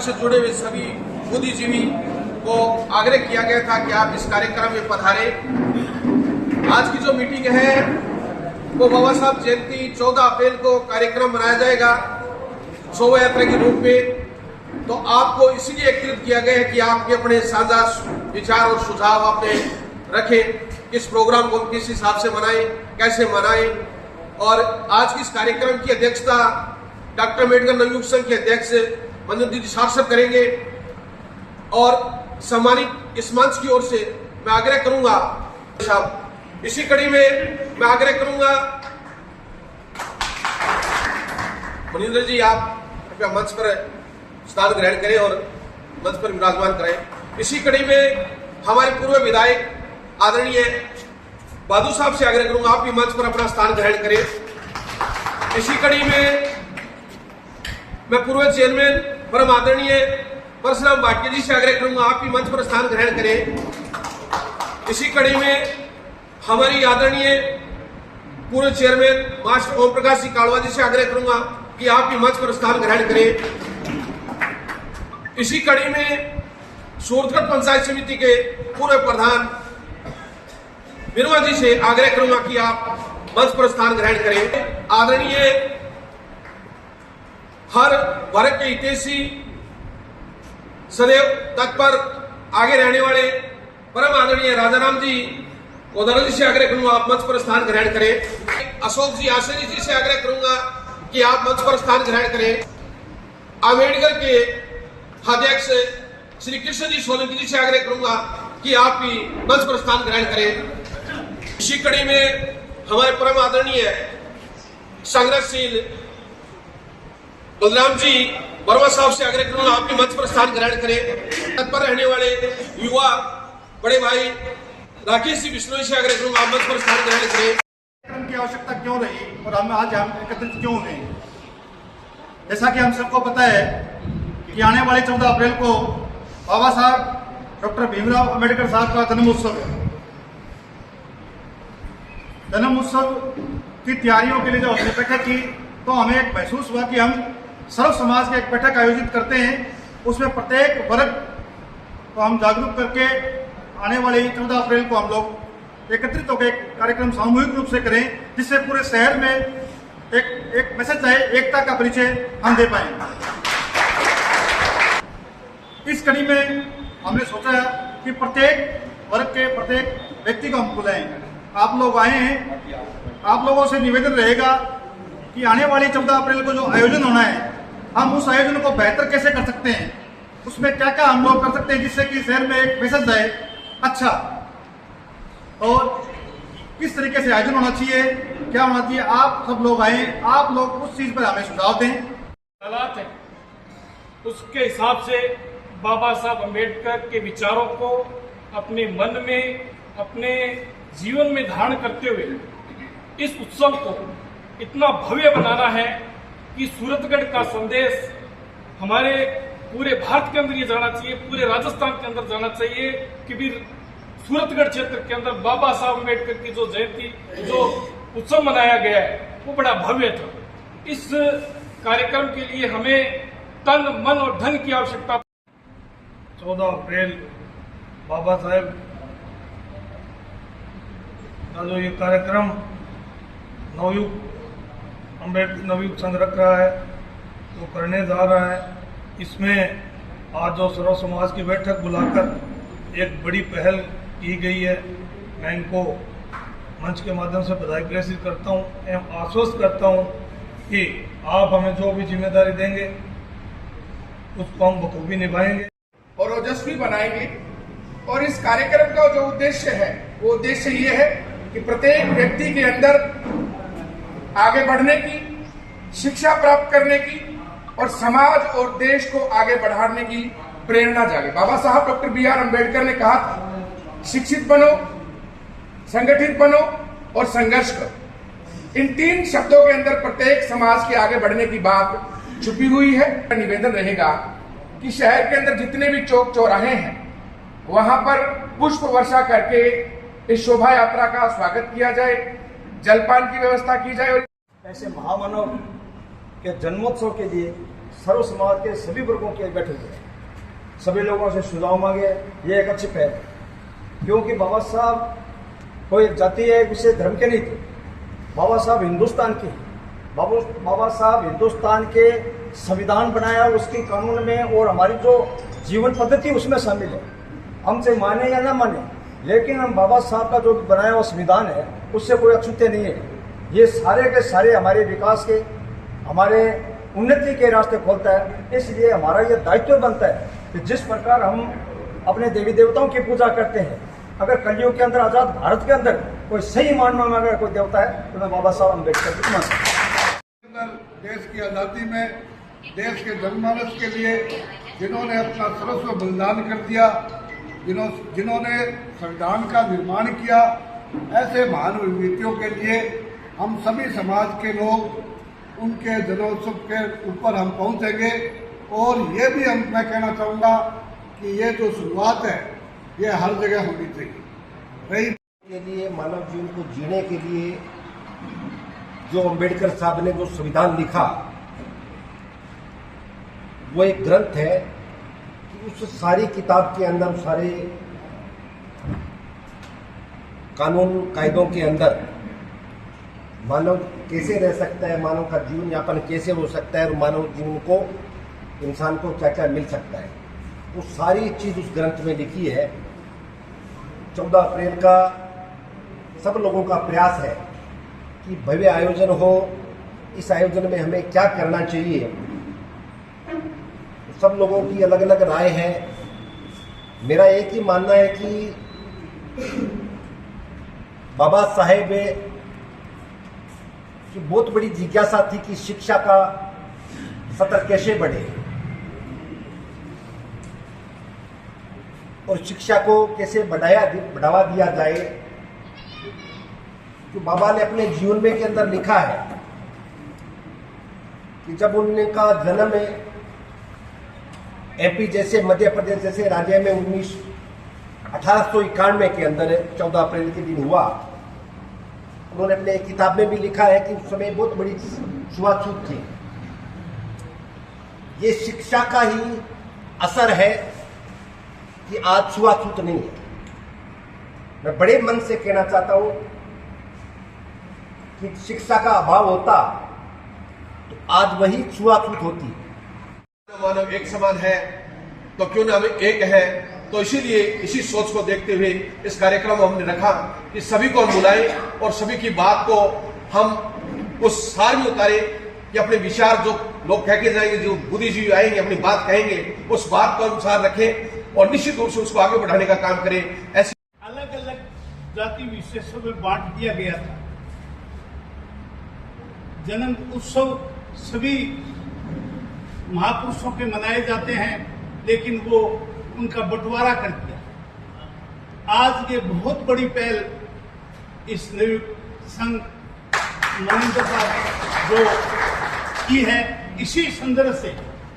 से जुड़े हुए सभी बुद्धिजीवी को आग्रह किया गया था कि आप इस कार्यक्रम में पधारे। आज की जो मीटिंग है वो बाबा साहब जयंती 14 अप्रैल को कार्यक्रम मनाया जाएगा शोभा यात्रा के रूप में। तो आपको इसीलिए एकत्रित किया गया है कि आप अपने साझा विचार और सुझाव आपने रखें, इस प्रोग्राम को किस हिसाब से मनाएं, कैसे मनाएं। और आज की इस कार्यक्रम की अध्यक्षता डॉक्टर अम्बेडकर नवयुग संघ के अध्यक्ष मंजू दीदी साहब करेंगे। और सम्मानित इस मंच की ओर से मैं आग्रह करूंगा साहब, इसी कड़ी में मैं आग्रह करूंगा मनिंदर जी, आप कृपया मंच पर स्थान ग्रहण करें और मंच पर विराजमान करें। इसी कड़ी में हमारे पूर्व विधायक आदरणीय बादू साहब से आग्रह करूंगा, आप भी मंच पर अपना स्थान ग्रहण करें। इसी कड़ी में मैं पूर्व चेयरमैन परम आदरणीय परशुराम भाटिया जी से आग्रह करूंगा, आप भी मंच पर स्थान ग्रहण करें। इसी कड़ी में हमारी आदरणीय पूर्व चेयरमैन मास्टर ओम प्रकाश जी कालवा जी से आग्रह करूंगा कि आप भी मंच पर स्थान ग्रहण करें। इसी कड़ी में सूरतगढ़ पंचायत समिति के पूर्व प्रधान बिरवा जी से आग्रह करूंगा कि आप मंच पर स्थान ग्रहण करें। आदरणीय हर वर्ग के हितैषी सदैव तत्पर आगे रहने वाले परम आदरणीय राजाराम जी कोदारा जी से आग्रह करूंगा, आप मंच पर स्थान ग्रहण करें। अशोक जी आसनी जी से आग्रह करूंगा कि आप मंच पर स्थान ग्रहण करें। अम्बेडकर के अध्यक्ष श्री कृष्ण जी सोलंकी जी से आग्रह करूंगा कि आप भी मंच पर स्थान ग्रहण करें। इसी कड़ी में हमारे परम आदरणीय संघर्षशील बलराम जी वर्मा साहब से आग्रह करूंगा, आप भी मंच पर स्थान ग्रहण करें। तत्पर रहने वाले युवा बड़े भाई राकेश जी बिश्नोई से आग्रह करूंगा, आप मंच पर स्थान ग्रहण करें। की आवश्यकता क्यों रही और हम आज एकत्रित क्यों हुए? जैसा कि हम सबको पता है कि आने वाले 14 अप्रैल को बाबा साहब डॉक्टर भीमराव अम्बेडकर साहब का जन्म उत्सव है। जन्म उत्सव की तैयारियों के लिए जब हमने बैठक की तो हमें एक महसूस हुआ कि हम सर्व समाज की एक बैठक आयोजित करते हैं, उसमें प्रत्येक वर्ग को हम जागरूक करके आने वाले 14 अप्रैल को हम लोग एकत्रित होकर एक कार्यक्रम सामूहिक रूप से करें, जिससे पूरे शहर में एक मैसेज आए, एकता का परिचय हम दे पाएंगे। इस कड़ी में हमने सोचा कि प्रत्येक वर्ग के प्रत्येक व्यक्ति को हम बुलाएं। आप लोग आए हैं, आप लोगों से निवेदन रहेगा कि आने वाली 14 अप्रैल को जो आयोजन होना है, हम उस आयोजन को बेहतर कैसे कर सकते हैं, उसमें क्या क्या हम लोग कर सकते हैं जिससे कि शहर में एक मैसेज जाए अच्छा, और किस तरीके से आयोजन होना चाहिए, क्या होना चाहिए। आप सब लोग आए, आप लोग उस चीज पर हमें सुझाव दें। हालात है उसके हिसाब से बाबा साहब अम्बेडकर के विचारों को अपने मन में, अपने जीवन में धारण करते हुए इस उत्सव को इतना भव्य बनाना है कि सूरतगढ़ का संदेश हमारे पूरे भारत के अंदर ये जाना चाहिए, पूरे राजस्थान के अंदर जाना चाहिए कि भी सूरतगढ़ क्षेत्र के अंदर बाबा साहब अम्बेडकर की जो जयंती, जो उत्सव मनाया गया है वो बड़ा भव्य था। इस कार्यक्रम के लिए हमें तन, मन और धन की आवश्यकता। 14 अप्रैल बाबा साहेब का जो ये कार्यक्रम नवयुग संघ रख रहा है, वो करने जा रहा है, इसमें आज जो सर्व समाज की बैठक बुलाकर एक बड़ी पहल की गई है, मैं इनको मंच के माध्यम से बधाई प्रेषित करता हूँ एवं आश्वस्त करता हूँ कि आप हमें जो भी जिम्मेदारी देंगे उसको हम बखूबी निभाएंगे और ओजस्वी बनाएंगे। और इस कार्यक्रम का जो उद्देश्य है वो उद्देश्य ये है कि प्रत्येक व्यक्ति के अंदर आगे बढ़ने की, शिक्षा प्राप्त करने की और समाज और देश को आगे बढ़ाने की प्रेरणा जागे। बाबा साहब डॉक्टर BR अम्बेडकर ने कहा था, शिक्षित बनो, संगठित बनो और संघर्ष करो। इन 3 शब्दों के अंदर प्रत्येक समाज के आगे बढ़ने की बात छुपी हुई है। निवेदन रहेगा कि शहर के अंदर जितने भी चौक चौराहे हैं वहां पर पुष्प वर्षा करके इस शोभा यात्रा का स्वागत किया जाए, जलपान की व्यवस्था की जाए। और ऐसे महामानव के जन्मोत्सव के लिए सर्व समाज के सभी वर्गों की बैठक है। सभी लोगों से सुझाव मांगे, ये एक अच्छी पहल है, क्योंकि बाबा साहब कोई जाति या विशेष धर्म के नहीं थे। बाबा साहब हिंदुस्तान के, बाबा साहब हिंदुस्तान के संविधान बनाया उसके कानून में, और हमारी जो जीवन पद्धति उसमें शामिल है। हमसे माने या ना माने, लेकिन हम बाबा साहब का जो बनाया हुआ संविधान है उससे कोई अछूते नहीं है। ये सारे के सारे हमारे विकास के, हमारे उन्नति के रास्ते खोलता है। इसलिए हमारा ये दायित्व बनता है कि जिस प्रकार हम अपने देवी देवताओं की पूजा करते हैं, अगर कलयुग के अंदर आजाद भारत के अंदर कोई सही मानने में अगर कोई देवता है तो मैं बाबा साहब अम्बेडकर की मानता हूं। देश की आज़ादी में देश के जनमानस के लिए जिन्होंने अपना सर्वस्व बलिदान कर दिया, जिन्होंने संविधान का निर्माण किया, ऐसे महान व्यक्तियों के लिए हम सभी समाज के लोग उनके जन्मोत्सव के ऊपर हम पहुंचेंगे। और ये भी मैं कहना चाहूँगा कि ये जो शुरुआत है ये हर जगह होनी चाहिए। के लिए मानव जीवन को जीने के लिए जो अम्बेडकर साहब ने जो संविधान लिखा, वो एक ग्रंथ है कि उस सारी किताब के अंदर, सारे कानून कायदों के अंदर मानव कैसे रह सकता है, मानव का जीवन यापन कैसे हो सकता है, और मानव जीवन को, इंसान को क्या क्या मिल सकता है, वो सारी चीज उस ग्रंथ में लिखी है। 14 अप्रैल का सब लोगों का प्रयास है कि भव्य आयोजन हो। इस आयोजन में हमें क्या करना चाहिए, सब लोगों की अलग अलग राय है। मेरा एक ही मानना है कि बाबा साहेब की बहुत बड़ी जिज्ञासा थी कि शिक्षा का स्तर कैसे बढ़े और शिक्षा को कैसे बढ़ावा दिया जाए। तो बाबा ने अपने जीवन में के अंदर लिखा है कि जब उनका जन्म एमपी जैसे, मध्य प्रदेश जैसे राज्य में 1891 के अंदर 14 अप्रैल के दिन हुआ। उन्होंने अपने एक किताब में भी लिखा है कि उस समय बहुत बड़ी छुआछूत थी। ये शिक्षा का ही असर है कि आज छुआछूत नहीं है। मैं बड़े मन से कहना चाहता हूं कि शिक्षा का अभाव होता तो आज वही छुआछूत होती। मानव एक समान है तो क्यों ना हम एक है। तो इसीलिए इसी सोच को देखते हुए इस कार्यक्रम को हमने रखा कि सभी को हम बुलाएं और सभी की बात को हम उस सार में उतारें कि अपने विचार जो लोग कह के जाएंगे, जो बुद्धिजीवी आएंगे अपनी बात कहेंगे, उस बात को अनुसार रखें और निश्चित रूप से उसको आगे बढ़ाने का काम करें। ऐसी अलग अलग जाति विशेषों में बांट दिया गया था। जन्म उत्सव सभी महापुरुषों के मनाए जाते हैं, लेकिन वो उनका बंटवारा कर दिया। आज ये बहुत बड़ी पहल इस नवयुक्त संघ नरेंद्र साहब जो की है, इसी संदर्भ से,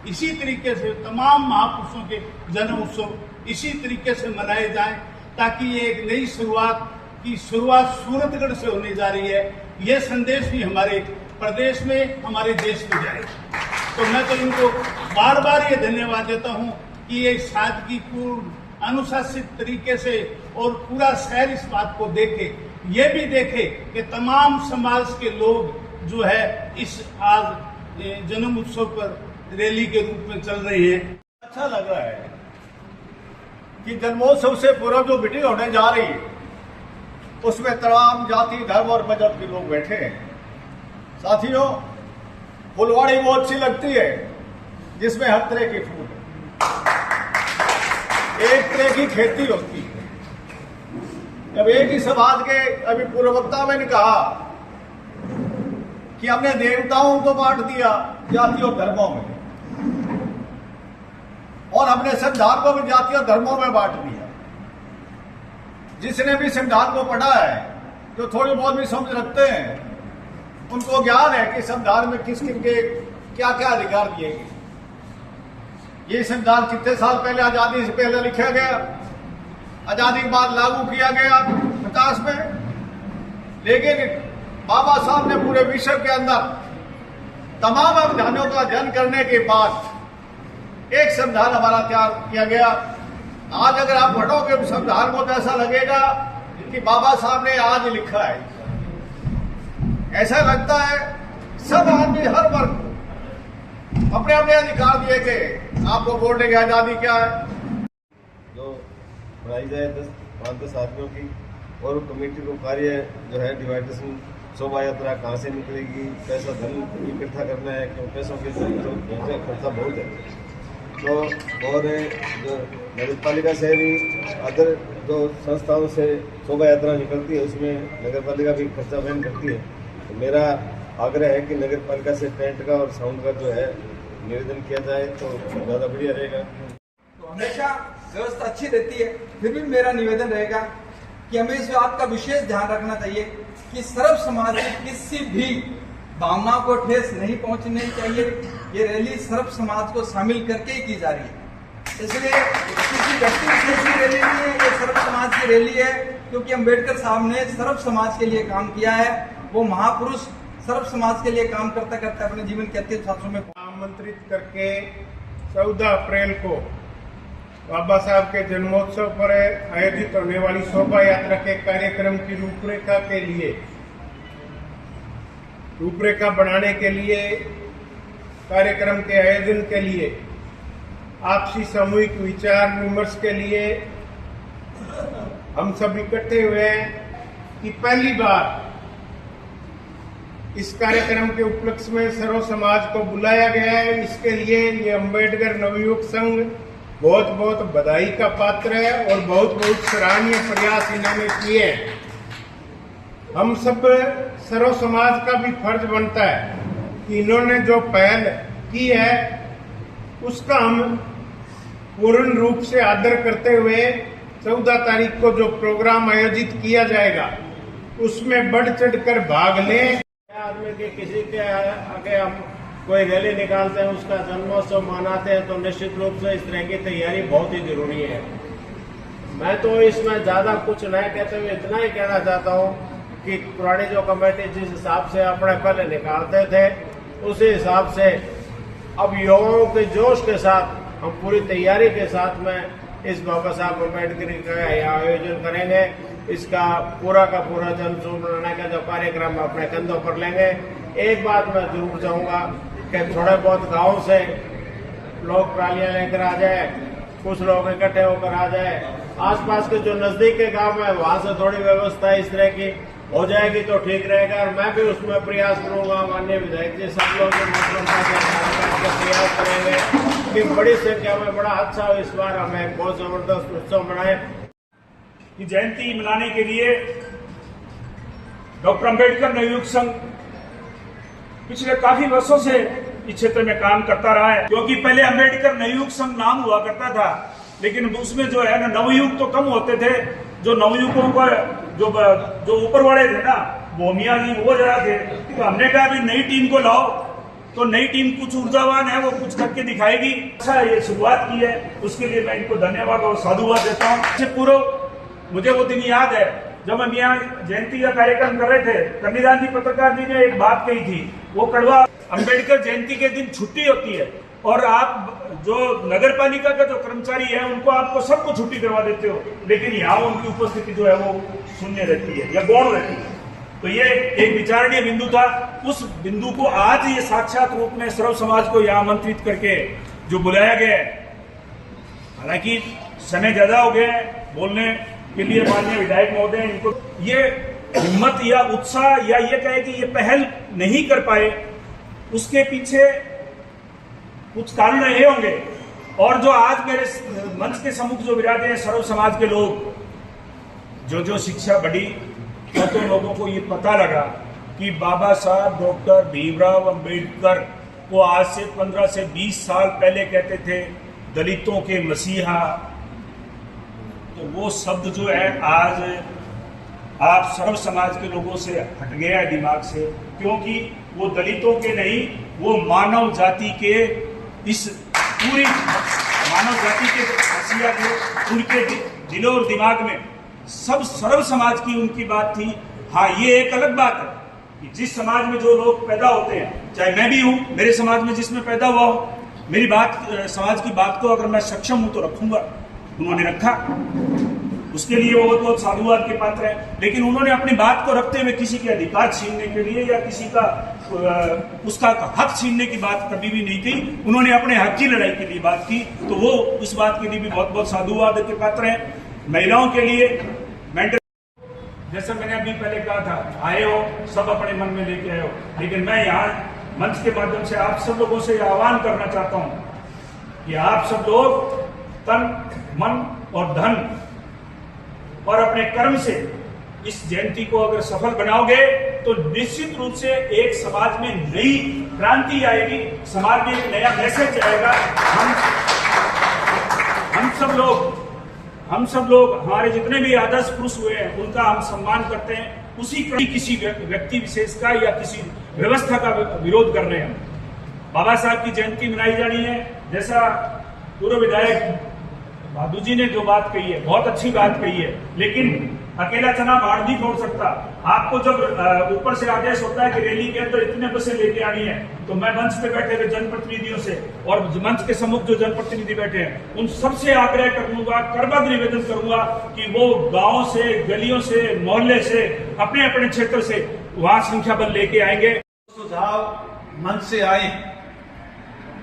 इसी तरीके से तमाम महापुरुषों के जन्म उत्सव इसी तरीके से मनाए जाएं, ताकि ये एक नई शुरुआत की शुरुआत सूरतगढ़ से होने जा रही है। ये संदेश भी हमारे प्रदेश में, हमारे देश में जाए। तो मैं तो इनको बार बार ये धन्यवाद देता हूँ कि ये सादगीपूर्ण, अनुशासित तरीके से और पूरा शहर इस बात को देखे, ये भी देखे कि तमाम समाज के लोग जो है इस आज जन्म उत्सव पर रैली के रूप में चल रहे हैं। अच्छा लग रहा है कि जन्मोत्सव से पूरा जो मीटिंग होने जा रही है उसमें तमाम जाति, धर्म और मजहब के लोग बैठे हैं। साथियों, फुलवाड़ी वो अच्छी लगती है जिसमें हर तरह के फूल, एक तरह की खेती होती है। जब एक ही समाज के अभी पूर्ववक्ता मैंने कहा कि हमने देवताओं को बांट दिया जाति और धर्मों में, और हमने संविधान को भी जाति और धर्मों में बांट दिया। जिसने भी संविधान को पढ़ा है, जो थोड़ी बहुत भी समझ रखते हैं, उनको ज्ञान है कि संविधान में किस किन के क्या क्या अधिकार दिए गए। ये संविधान कितने साल पहले, आजादी से पहले लिखा गया, आजादी के बाद लागू किया गया 50 में, लेकिन बाबा साहब ने पूरे विश्व के अंदर तमाम अभियानों का अध्ययन करने के बाद एक संविधान हमारा तैयार किया गया। आज अगर आप पढ़ोगे उस संविधान को तो ऐसा लगेगा कि बाबा साहब ने आज लिखा है। ऐसा लगता है सब आदमी हर वर्ग को अपने अपने अधिकार दिए गए। आपको बोलने की आजादी क्या है? जो बनाई जाए 5-10 आदमियों की और कमेटी को कार्य जो है डिवाइडेशन शोभा यात्रा कहाँ से निकलेगी, पैसा धन इकट्ठा करना है, क्यों पैसों के खर्चा बहुत है। तो और जो नगर पालिका से भी अदर जो संस्थाओं से शोभा यात्रा निकलती है उसमें नगर पालिका भी खर्चा वहन करती है। तो मेरा आग्रह है कि नगर पालिका से टेंट का और साउंड का जो है निवेदन किया जाए तो ज़्यादा बढ़िया रहेगा। तो हमेशा व्यवस्था अच्छी रहती है, फिर भी मेरा निवेदन रहेगा कि हमें इस बात का विशेष ध्यान रखना चाहिए कि सर्व समाज की किसी भी भावना को ठेस नहीं पहुंचनी चाहिए। ये रैली सर्व समाज को शामिल करके ही की जा रही है, इसलिए किसी व्यक्ति विशेष की रैली नहीं है, ये सर्व समाज की रैली है। क्योंकि अम्बेडकर साहब ने सर्व समाज के लिए काम किया है। वो महापुरुष सर्व समाज के लिए काम करते करते अपने जीवन के 38 वर्षों में आमंत्रित करके 14 अप्रैल को बाबा साहब के जन्मोत्सव पर आयोजित होने वाली शोभा यात्रा के कार्यक्रम की रूपरेखा बनाने के लिए कार्यक्रम के आयोजन के लिए आपसी सामूहिक विचार विमर्श के लिए हम सब इकट्ठे हुए हैं कि पहली बार इस कार्यक्रम के उपलक्ष्य में सर्व समाज को बुलाया गया है। इसके लिए ये अम्बेडकर नवयुवक संघ बहुत बहुत बधाई का पात्र है और बहुत बहुत सराहनीय प्रयास इन्होंने किए हैं। हम सब सर्व समाज का भी फर्ज बनता है कि इन्होंने जो पहल की है उसका हम पूर्ण रूप से आदर करते हुए 14 तारीख को जो प्रोग्राम आयोजित किया जाएगा उसमें बढ़ चढ़कर भाग लें। आदमी के किसी के आगे हम कोई रैली निकालते हैं, उसका जन्मोत्सव मनाते हैं, तो निश्चित रूप से इस तरह की तैयारी बहुत ही जरूरी है। मैं तो इसमें ज्यादा कुछ नहीं कहते हुए इतना ही कहना चाहता हूँ कि पुरानी जो कमेटी जिस हिसाब से अपने पहले निकालते थे उसी हिसाब से अब युवाओं के जोश के साथ हम पूरी तैयारी के साथ में इस बाबा साहब अम्बेडकर का आयोजन करेंगे। इसका पूरा का पूरा जनसुन बनाने का जो कार्यक्रम अपने कंधों पर लेंगे। एक बात मैं जरूर चाहूंगा कि थोड़े बहुत गाँव से लोग ट्रालियां लेकर आ जाए, कुछ लोग इकट्ठे होकर आ जाए। आसपास के जो नजदीक के गांव है वहां से थोड़ी व्यवस्था इस तरह की हो जाएगी तो ठीक रहेगा। और मैं भी उसमें प्रयास करूंगा, माननीय विधायक जी सब लोग प्रयास करेंगे कि बड़ी संख्या में बड़ा अच्छा इस बार हमें बहुत जबरदस्त उत्सव मनाए। की जयंती मनाने के लिए डॉक्टर अम्बेडकर नवयुवक संघ पिछले काफी वर्षों से इस क्षेत्र में काम करता रहा है। क्योंकि पहले अम्बेडकर नवयुवक संघ नाम हुआ करता था, लेकिन उसमें जो है ना नवयुवक तो कम होते थे। जो नवयुवकों का जो ऊपर वाले थे ना भूमिया जी वो ज्यादा थे। तो हमने कहा अभी नई टीम को लाओ, तो नई टीम कुछ ऊर्जावान है, वो कुछ करके दिखाएगी। अच्छा ये शुरुआत की है, उसके लिए मैं इनको धन्यवाद और साधुवाद देता हूँ। पूर्व मुझे वो दिन याद है जब हम यहाँ जयंती का कार्यक्रम कर रहे थे, कन्नीदान जी पत्रकार जी ने एक बात कही थी, वो कड़वा अम्बेडकर जयंती के दिन छुट्टी होती है और आप जो नगर पालिका का जो कर्मचारी है उनको आपको सबको छुट्टी करवा देते हो, लेकिन यहाँ उनकी उपस्थिति जो है वो शून्य रहती है या गौण रहती है। तो ये एक विचारणीय बिंदु था। उस बिंदु को आज ये साक्षात रूप में सर्व समाज को यहाँ आमंत्रित करके जो बुलाया गया है, हालांकि समय ज्यादा हो गया है बोलने के लिए माननीय विधायक महोदय, इनको ये हिम्मत या उत्साह या ये कहे कि ये पहल नहीं कर पाए, उसके पीछे कुछ कारण रहे होंगे। और जो आज मेरे मंच के सम्मुख जो विराजे हैं सर्व समाज के लोग, जो शिक्षा बढ़ी तो लोगों को ये पता लगा कि बाबा साहब डॉक्टर भीमराव अंबेडकर को आज से 15 से 20 साल पहले कहते थे दलितों के मसीहा। तो वो शब्द जो है आज आप सर्व समाज के लोगों से हट गया है दिमाग से, क्योंकि वो दलितों के नहीं, वो मानव जाति के इस पूरी मानव जाति के मसीहा थे। उनके दिलों और दिमाग में सब सर्व समाज की उनकी बात थी। हाँ, ये एक अलग बात है कि जिस समाज में जो लोग पैदा होते हैं चाहे मैं भी हूं, मेरे समाज में जिसमें पैदा हुआ हो, मेरी बात, समाज की बात को अगर मैं सक्षम हूं तो रखूंगा। उन्होंने रखा, उसके लिए वो बहुत साधुवाद के पात्र है। लेकिन उन्होंने अपनी बात को रखते हुए किसी के अधिकार छीनने के लिए या किसी का उसका हक छीनने की बात कभी भी नहीं की। उन्होंने अपने हक की लड़ाई के लिए बात की, तो वो उस बात के लिए भी बहुत बहुत साधुवाद के पात्र हैं। महिलाओं के लिए मेंटल, जैसा मैंने अभी पहले कहा था, आए हो सब अपने मन में लेके आए हो, लेकिन मैं यहाँ मंच के माध्यम से आप सब लोगों से आह्वान करना चाहता हूं कि आप सब लोग तन, मन और धन और अपने कर्म से इस जयंती को अगर सफल बनाओगे तो निश्चित रूप से एक समाज में नई क्रांति आएगी, समाज में एक नया मैसेज आएगा। हम सब लोग हमारे जितने भी आदर्श पुरुष हुए हैं उनका हम सम्मान करते हैं। उसी किसी व्यक्ति विशेष का या किसी व्यवस्था का विरोध कर रहे हैं। बाबा साहब की जयंती मनाई जानी है। जैसा पूर्व विधायक भादू जी ने जो बात कही है, बहुत अच्छी बात कही है, लेकिन अकेला चना बाढ़ नहीं छोड़ सकता। आपको जब ऊपर से आदेश होता है कि रैली के अंदर इतने बसें लेके आनी है, तो मैं मंच पे बैठे हुए जनप्रतिनिधियों से और मंच के सम्मुख जो जनप्रतिनिधि बैठे हैं उन सबसे आग्रह करूंगा, करबद्ध निवेदन करूंगा कि वो गांव से, गलियों से, मोहल्ले से, अपने अपने क्षेत्र से वहां संख्या बल लेके आएंगे। सुझाव मंच से आए,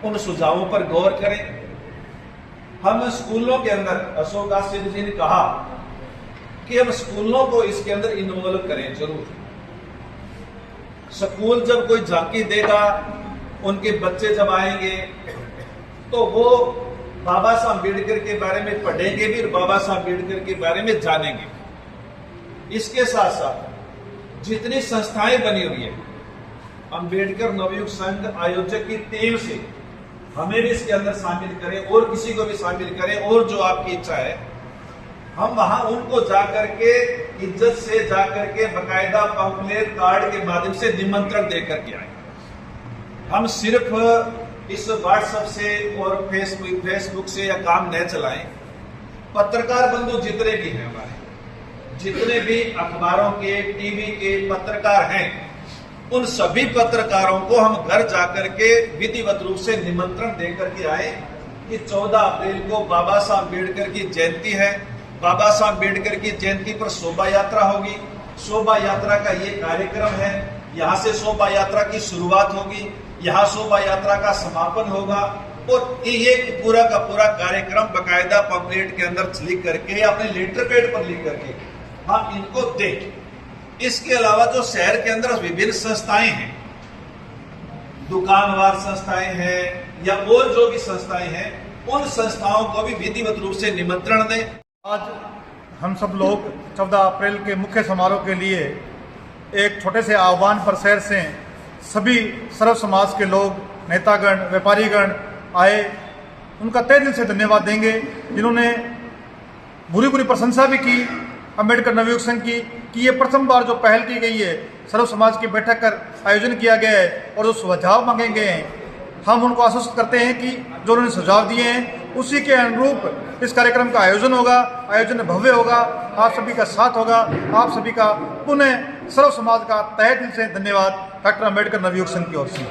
उन सुझावों पर गौर करें। हम स्कूलों के अंदर, अशोक आश्चर्य जी ने कहा कि हम स्कूलों को इसके अंदर इन्वॉल्व करें। जरूर स्कूल जब कोई झांकी देगा, उनके बच्चे जब आएंगे तो वो बाबा साहब अम्बेडकर के बारे में पढ़ेंगे भी और बाबा साहब अम्बेडकर के बारे में जानेंगे। इसके साथ साथ जितनी संस्थाएं बनी हुई है, अम्बेडकर नवयुग संघ आयोजक की टीम से हमें भी इसके अंदर शामिल करें और किसी को भी शामिल करें, और जो आपकी इच्छा है हम वहां उनको जाकर के इज्जत से जाकर के बकायदा पंपलेट कार्ड के माध्यम से निमंत्रण देकर के आए। हम सिर्फ इस व्हाट्सएप से और फेसबुक से या काम न चलाएं। पत्रकार बंधु जितने भी हैं, हमारे जितने भी अखबारों के, टीवी के पत्रकार हैं, उन सभी पत्रकारों को हम घर जाकर के विधिवत रूप से निमंत्रण देकर के आए कि 14 अप्रैल को बाबा साहब अम्बेडकर की जयंती है। बाबा साहब अम्बेडकर की जयंती पर शोभा यात्रा होगी। शोभा यात्रा का ये कार्यक्रम है। यहाँ से शोभा यात्रा की शुरुआत होगी, यहाँ शोभा यात्रा का समापन होगा, और ये पूरा का पूरा कार्यक्रम बकायदा पंपलेट के अंदर लिख करके या अपने लेटर पैड पर लिख करके हम इनको दें। इसके अलावा जो शहर के अंदर विभिन्न संस्थाएं हैं, दुकानवार संस्थाएं हैं या और जो भी संस्थाएं हैं, उन संस्थाओं को भी विधिवत रूप से निमंत्रण दें। आज हम सब लोग 14 अप्रैल के मुख्य समारोह के लिए एक छोटे से आह्वान पर शहर से सभी सर्व समाज के लोग, नेतागण, व्यापारीगण आए। उनका तहे दिल से धन्यवाद देंगे जिन्होंने बुरी बुरी प्रशंसा भी की अम्बेडकर नवयुग संघ की कि ये प्रथम बार जो पहल की गई है, सर्व समाज की बैठक कर आयोजन किया गया है और जो सुझाव मांगे गए हैं, हम उनको आश्वस्त करते हैं कि जो उन्होंने सुझाव दिए हैं उसी के अनुरूप इस कार्यक्रम का आयोजन होगा। आयोजन भव्य होगा, आप सभी का साथ होगा। आप सभी का पुनः सर्व समाज का तहे दिल से धन्यवाद डॉक्टर अम्बेडकर नवयुग संघ की ओर से।